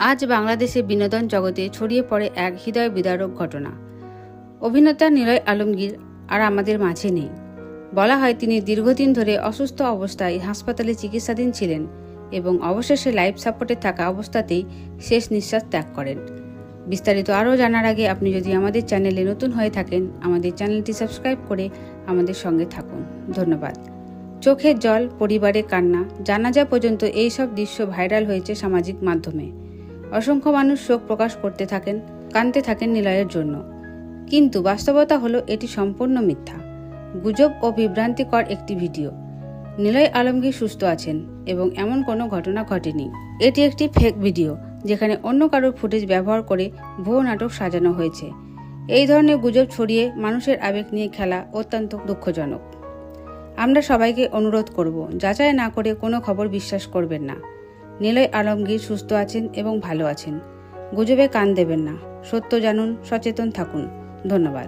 আজ বাংলাদেশে বিনোদন জগতে ছড়িয়ে পড়ে এক হৃদয় বিদারক ঘটনা। অভিনেতা নিলয় আলমগীর আর আমাদের মাঝে নেই। বলা হয় তিনি দীর্ঘদিন ধরে অসুস্থ অবস্থায় হাসপাতালে চিকিৎসাধীন ছিলেন এবং অবশেষে লাইফ সাপোর্টে থাকা অবস্থাতেই শেষ নিঃশ্বাস ত্যাগ করেন। বিস্তারিত আরও জানার আগে আপনি যদি আমাদের চ্যানেলে নতুন হয়ে থাকেন, আমাদের চ্যানেলটি সাবস্ক্রাইব করে আমাদের সঙ্গে থাকুন। ধন্যবাদ। চোখের জল, পরিবারে কান্না, জানাজা পর্যন্ত এইসব দৃশ্য ভাইরাল হয়েছে সামাজিক মাধ্যমে। অসংখ্য মানুষ শোক প্রকাশ করতে থাকেন, কাঁদতে থাকেন নিলয়ের জন্য। কিন্তু বাস্তবতা হলো এটি সম্পূর্ণ মিথ্যা, গুজব ও বিভ্রান্তিকর একটি ভিডিও। নিলয় আলমগীর সুস্থ আছেন এবং এমন কোনো ঘটনা ঘটেনি। এটি একটি ফেক ভিডিও, যেখানে অন্য কারোর ফুটেজ ব্যবহার করে ভুয়ো নাটক সাজানো হয়েছে। এই ধরনের গুজব ছড়িয়ে মানুষের আবেগ নিয়ে খেলা অত্যন্ত দুঃখজনক। আমরা সবাইকে অনুরোধ করব, যাচাই না করে কোনো খবর বিশ্বাস করবেন না। নিলয় আলমগীর সুস্থ আছেন এবং ভালো আছেন। গুজবে কান দেবেন না। সত্য জানুন, সচেতন থাকুন। ধন্যবাদ।